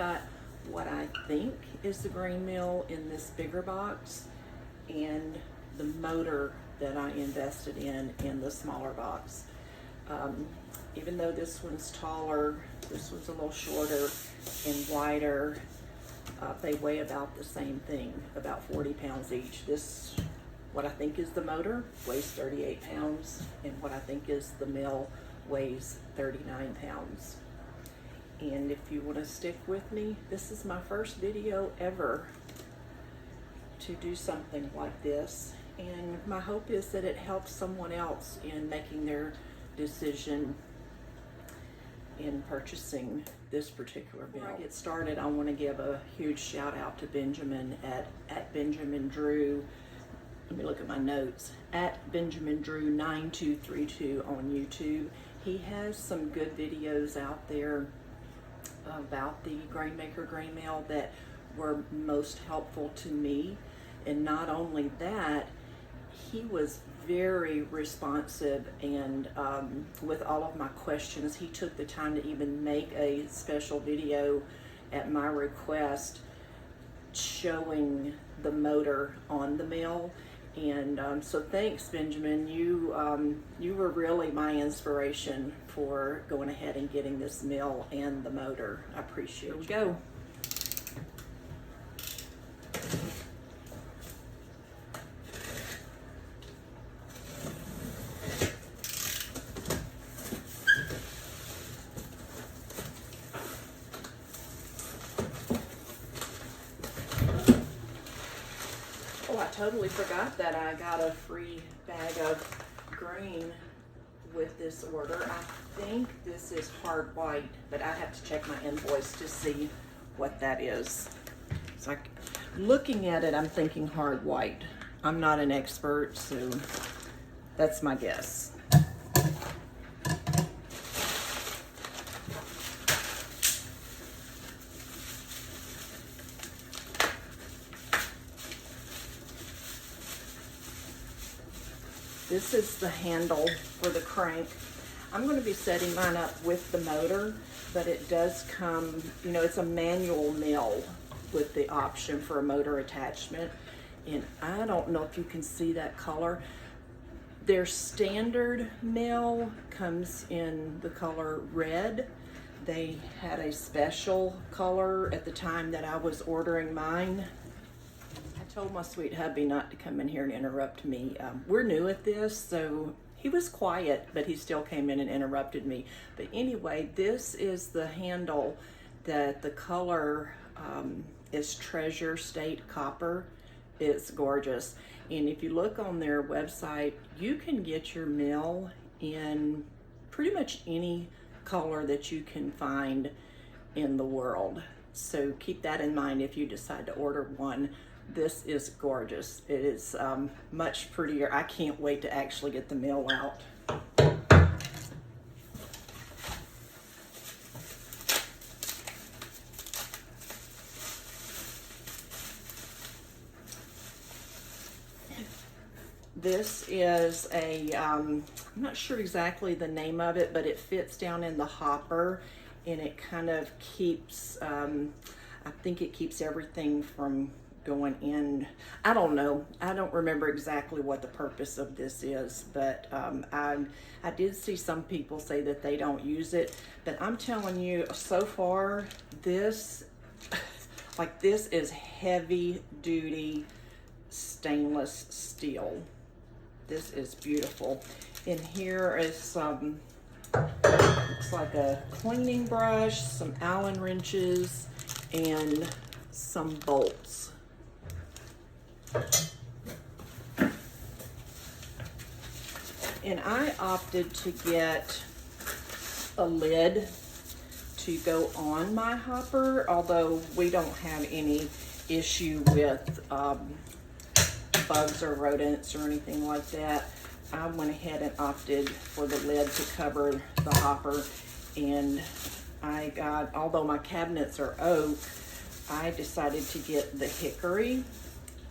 got what I think is the grain mill in this bigger box and the motor that I invested in the smaller box. Even though this one's taller, this one's a little shorter and wider, they weigh about the same thing, about 40 pounds each. This, what I think is the motor, weighs 38 pounds, and what I think is the mill weighs 39 pounds. And if you want to stick with me, this is my first video ever to do something like this. And my hope is that it helps someone else in making their decision in purchasing this particular mill. Before I get started, I want to give a huge shout out to Benjamin at Benjamin Drew. Let me look at my notes. At Benjamin Drew 9232 on YouTube. He has some good videos out there about the GrainMaker grain mill that were most helpful to me. And not only that, he was very responsive and with all of my questions. He took the time to even make a special video at my request showing the motor on the mill. And so thanks, Benjamin. You were really my inspiration for going ahead and getting this mill and the motor. I appreciate it. Here we go. Oh, I totally forgot that I got a free bag of grain with this order. I think this is hard white, but I have to check my invoice to see what that is. It's like, looking at it, I'm thinking hard white. I'm not an expert, so that's my guess. This is the handle for the crank. I'm going to be setting mine up with the motor, but it does come, you know, it's a manual mill with the option for a motor attachment. And I don't know if you can see that color. Their standard mill comes in the color red. They had a special color at the time that I was ordering mine. I told my sweet hubby not to come in here and interrupt me. We're new at this, so he was quiet, but he still came in and interrupted me. But anyway, this is the handle that the color is Treasure State Copper. It's gorgeous. And if you look on their website, you can get your mill in pretty much any color that you can find in the world. So keep that in mind if you decide to order one. This is gorgeous. It is much prettier. I can't wait to actually get the mill out. This is a, I'm not sure exactly the name of it, but it fits down in the hopper and it kind of keeps, I think it keeps everything from going in. I don't know. I don't remember exactly what the purpose of this is, but I did see some people say that they don't use it, but I'm telling you, so far, this, like, this is heavy duty stainless steel. This is beautiful. In here is some, looks like a cleaning brush, some Allen wrenches, and some bolts. And I opted to get a lid to go on my hopper, although we don't have any issue with bugs or rodents or anything like that. I went ahead and opted for the lid to cover the hopper, and I got, although my cabinets are oak, I decided to get the hickory.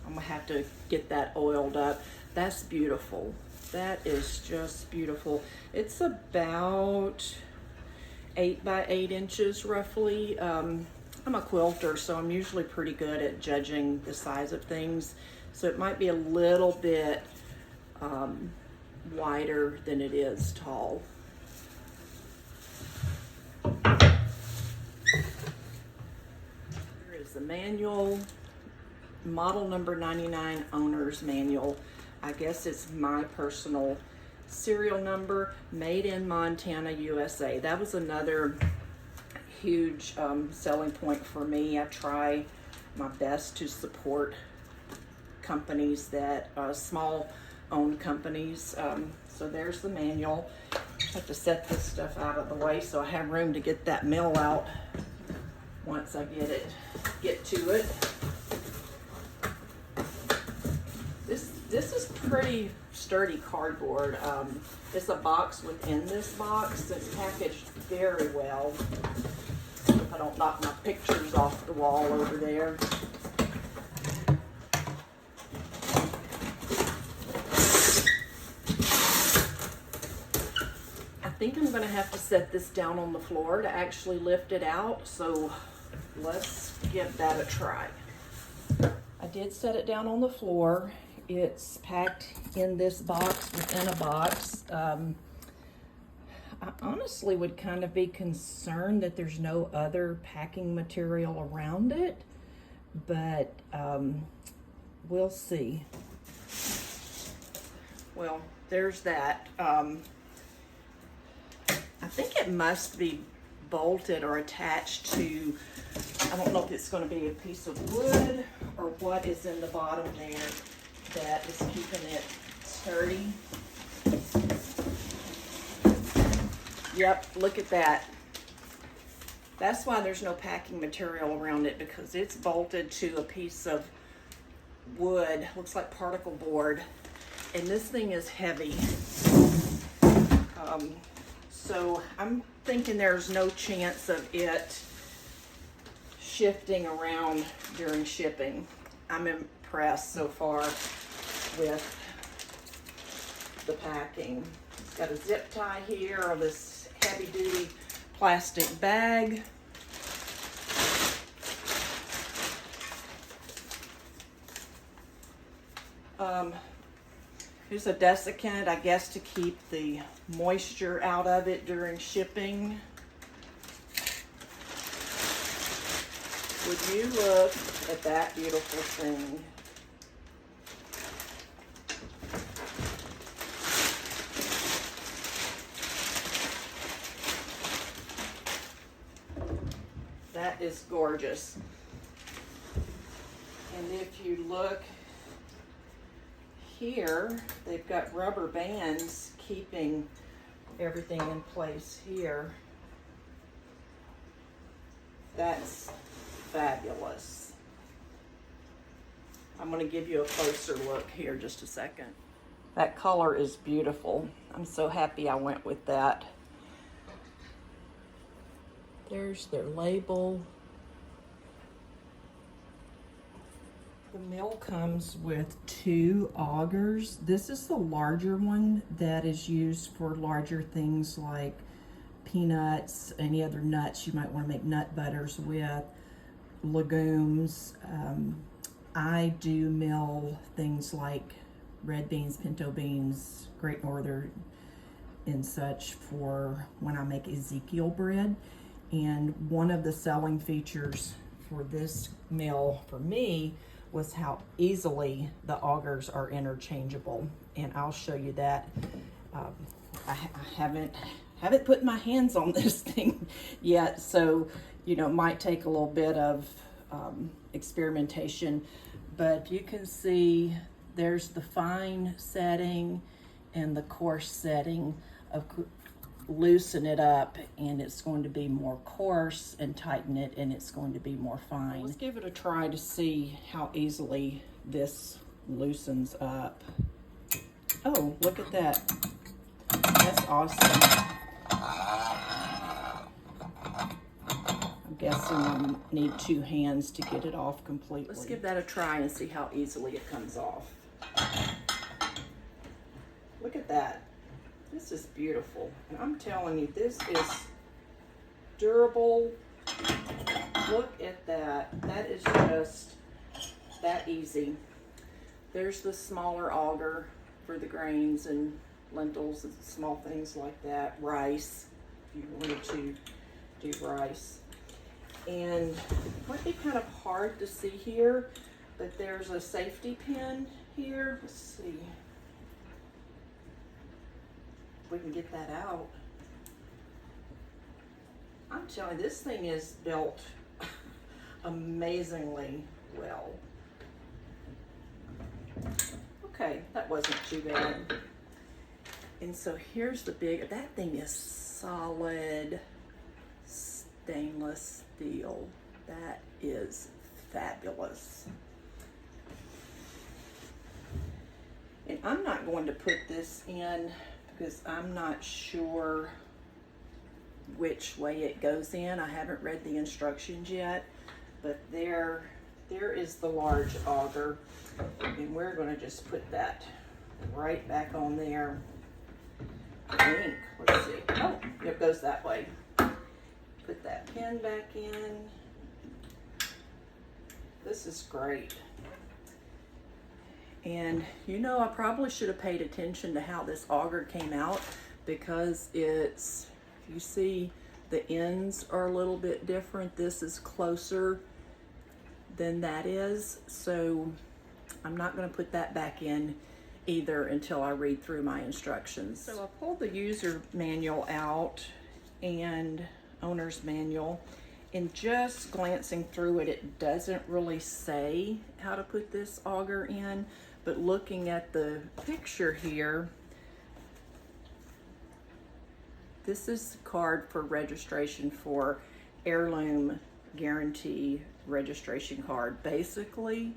I'm gonna have to get that oiled up. That's beautiful. That is just beautiful. It's about 8 by 8 inches roughly. I'm a quilter, so I'm usually pretty good at judging the size of things. So it might be a little bit wider than it is tall. Here is the manual, model number 99 owner's manual. I guess it's my personal serial number, made in Montana, USA. That was another huge selling point for me. I try my best to support companies that small owned companies. So there's the manual. I have to set this stuff out of the way so I have room to get that mill out once I get to it. This is pretty sturdy cardboard. It's a box within this box that's packaged very well. If I don't knock my pictures off the wall over there. I think I'm gonna have to set this down on the floor to actually lift it out, so let's give that a try. I did set it down on the floor. It's packed in this box within a box. I honestly would kind of be concerned that there's no other packing material around it, but we'll see. Well, there's that. I think it must be bolted or attached to, I don't know if it's going to be a piece of wood or what is in the bottom there that is keeping it sturdy. Yep, look at that. That's why there's no packing material around it, because it's bolted to a piece of wood, looks like particle board, and this thing is heavy. So I'm thinking there's no chance of it shifting around during shipping. I'm impressed so far with the packing. It's got a zip tie here, or this heavy duty plastic bag. Here's a desiccant, I guess, to keep the moisture out of it during shipping. Would you look at that beautiful thing? That is gorgeous. And if you look here, they've got rubber bands keeping everything in place here. That's fabulous. I'm going to give you a closer look here just a second. That color is beautiful. I'm so happy I went with that. There's their label. The mill comes with 2 augers. This is the larger one that is used for larger things like peanuts, any other nuts you might want to make nut butters with, legumes. I do mill things like red beans, pinto beans, Great Northern, and such for when I make Ezekiel bread. And one of the selling features for this mill for me was how easily the augers are interchangeable, and I'll show you that. I haven't put my hands on this thing yet, so you know, it might take a little bit of experimentation, but you can see there's the fine setting and the coarse setting. Of loosen it up and it's going to be more coarse, and tighten it and it's going to be more fine. Let's give it a try to see how easily this loosens up. Oh, look at that. That's awesome. I'm guessing I need 2 hands to get it off completely. Let's give that a try and see how easily it comes off. Look at that. This is beautiful, and I'm telling you, this is durable. Look at that. That is just that easy. There's the smaller auger for the grains and lentils and small things like that. Rice, if you wanted to do rice. And it might be kind of hard to see here, but there's a safety pin here. Let's see if we can get that out. I'm telling you, this thing is built amazingly well. Okay, that wasn't too bad. And so here's the big, that thing is solid stainless steel. That is fabulous. And I'm not going to put this in because I'm not sure which way it goes in. I haven't read the instructions yet, but there is the large auger, and we're going to just put that right back on there. I think, let's see. Oh, it goes that way. Put that pin back in. This is great. And you know, I probably should have paid attention to how this auger came out, because it's, you see the ends are a little bit different. This is closer than that is, so I'm not going to put that back in either until I read through my instructions. So I pulled the user manual out and owner's manual, and just glancing through it, it doesn't really say how to put this auger in, but looking at the picture here, this is the card for registration for heirloom guarantee registration card. Basically,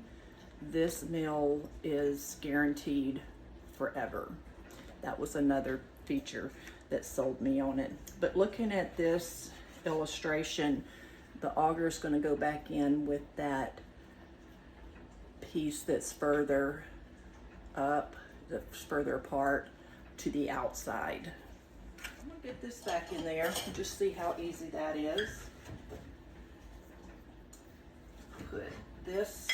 this mill is guaranteed forever. That was another feature that sold me on it. But looking at this illustration, the auger is going to go back in with that piece that's further up, that's further apart to the outside. I'm going to get this back in there and just see how easy that is. Put this,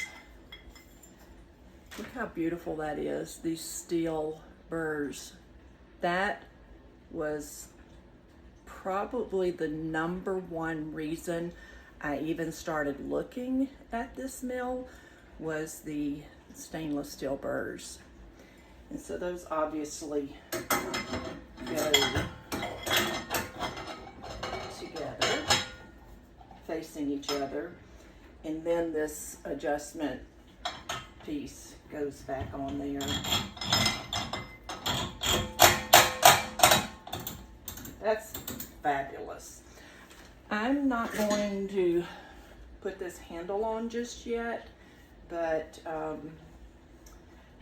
look how beautiful that is, these steel burrs. That was probably the #1 reason I even started looking at this mill, was the stainless steel burrs. And so those obviously go together, facing each other. And then this adjustment piece goes back on there. That's fabulous. I'm not going to put this handle on just yet, but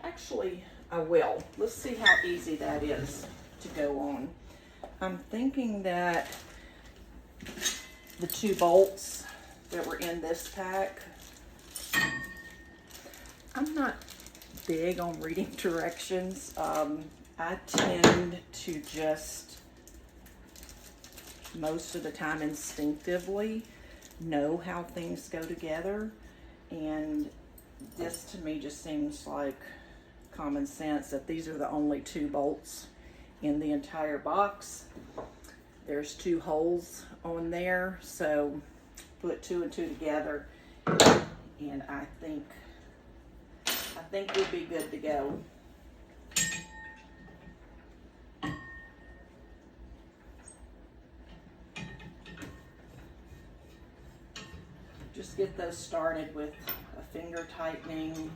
actually I will. Let's see how easy that is to go on. I'm thinking that the 2 bolts that were in this pack, I'm not big on reading directions. I tend to just, most of the time, instinctively know how things go together, and this to me just seems like common sense that these are the only 2 bolts in the entire box. There's 2 holes on there, so put 2 and 2 together, and I think we'll be good to go. Just get those started with a finger tightening.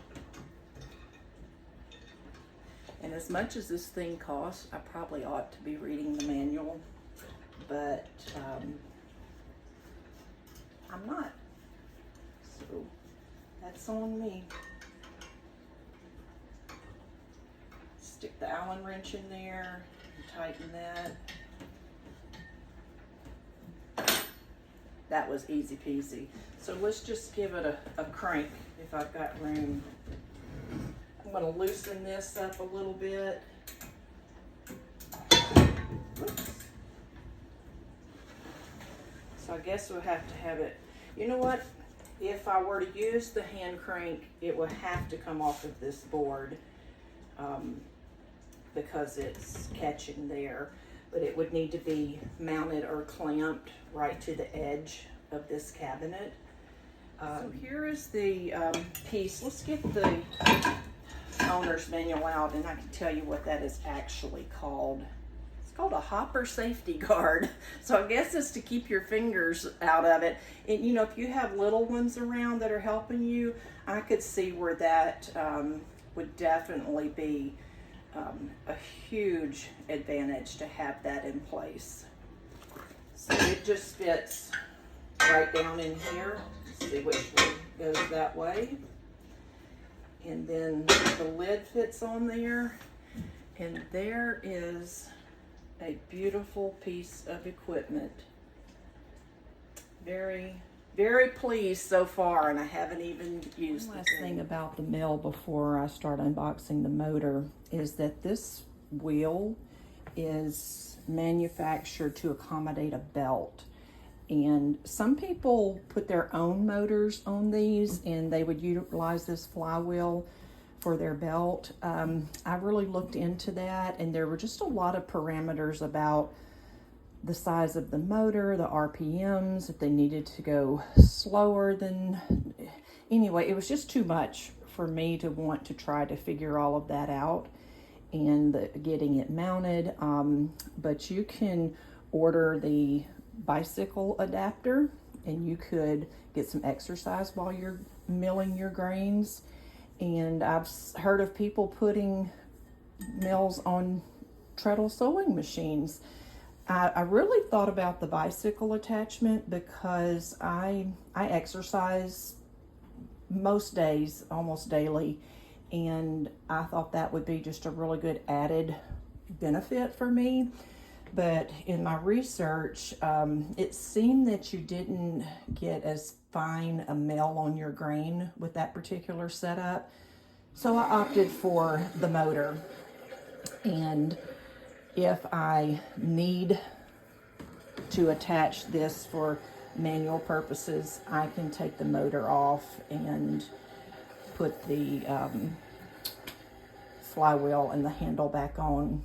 And as much as this thing costs, I probably ought to be reading the manual, but I'm not. So that's on me. Stick the Allen wrench in there and tighten that. That was easy peasy. So let's just give it a crank if I've got room. I'm going to loosen this up a little bit. Oops. So I guess we'll have to have it. You know what? If I were to use the hand crank, it would have to come off of this board because it's catching there. But it would need to be mounted or clamped right to the edge of this cabinet. So here is the piece. Let's get the owner's manual out and I can tell you what that is actually called. It's called a hopper safety guard. So I guess it's to keep your fingers out of it. And you know, if you have little ones around that are helping you, I could see where that would definitely be a huge advantage to have that in place. So it just fits right down in here. Let's see which one goes that way. And then the lid fits on there. And there is a beautiful piece of equipment. Very, very pleased so far, and I haven't even used it. One last thing about the mill before I start unboxing the motor is that this wheel is manufactured to accommodate a belt. And some people put their own motors on these and they would utilize this flywheel for their belt. I really looked into that and there were just a lot of parameters about the size of the motor, the RPMs, if they needed to go slower than, anyway, it was just too much for me to want to try to figure all of that out and getting it mounted. But you can order the bicycle adapter and you could get some exercise while you're milling your grains. And I've heard of people putting mills on treadle sewing machines. I really thought about the bicycle attachment because I exercise most days, almost daily, and I thought that would be just a really good added benefit for me. But in my research, it seemed that you didn't get as fine a mill on your grain with that particular setup. So I opted for the motor. And if I need to attach this for manual purposes, I can take the motor off and put the flywheel and the handle back on